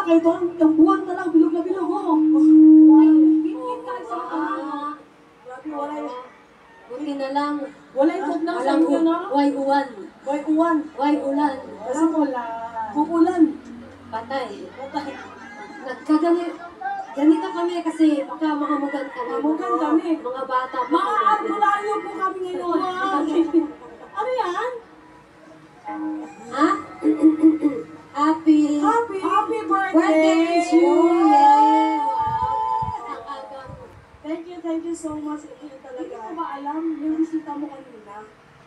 kayo doon, yung buwan na lang, bilog na bilog, oh. Pinit tayo sa grabe, wala yung... Buti na lang. Wala yung tugnaw sa inyo, no? Way uwan. Way uwan. Way ulan. Kasi kukulan. Patay. Ganito kami kasi baka mahamugan kami. Mahamugan kami. Mga bata pa Mga kami. albularyo po kami ngayon. Ano yan? Ha? Happy birthday to you! Yeah! Wow! Ang agang. Thank you so much. Hindi talaga. Hindi ko ba alam, yung bisita mo kanina?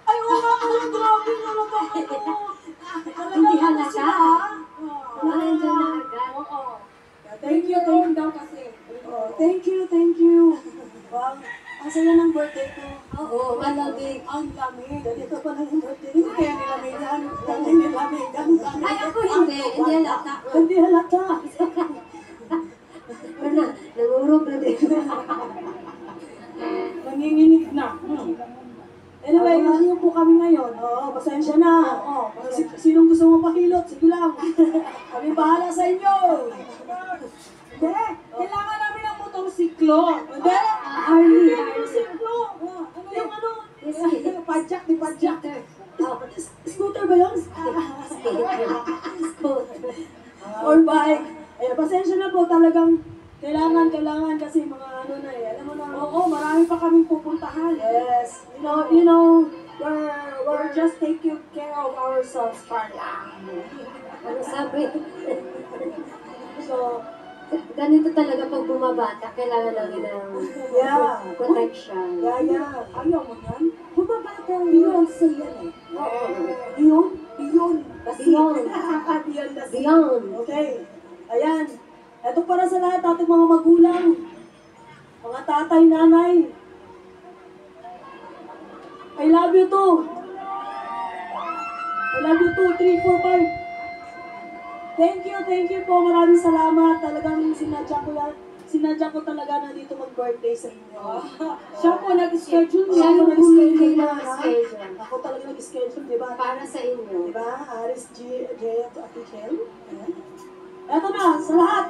Ay, oo nga pala, grabe na Hindi halata. Nandiyan na agad. Oo. Thank you daw kasi. Thank you. Wow, ang saya ng birthday ko. Oo, malamig. Ang lamig. Ganito pa lang yung birthday. Hindi kaya nilamigan. Ay, ako hindi. Hindi halata. Hindi halata. Wala, nangurog na din. Nanginginig na. Anyway, ano po kami ngayon? Oo, pasensya na. Oo, sinong gusto mo pakilot? Sige lang. Kami bahala sa inyo. Hindi, kailangan namin ng motorsiklo. Hindi, Harley. motorsiklo. Ano yung ano? Padjak, di padjak. Oh, Scooter ba yun? Or bike. Eh, pasensya na po talagang kailangan kasi mga ano na eh. Alam mo na, oo, marami pa kaming pupuntahan. Yes. You know, we're just taking care of ourselves for now. ano sabi? So, Ganito talaga pag bumabata, kailangan namin ng protection. Yeah. Ayaw mo yan? Bumabata, Beyonce yan eh. Beyond. Beyond. Okay. Ayan. Ito para sa lahat ating mga magulang. Mga tatay, nanay. I love you too. I love you too. 3, 4, 5. Thank you po. Maraming salamat. Talagang sinadya ko talaga na dito mag-birthday sa inyo. Siya po nag-schedule. Ako talaga nag-schedule, di ba? Para sa inyo. Di ba? Aris J. at Ate Chel. Eto na, sa lahat.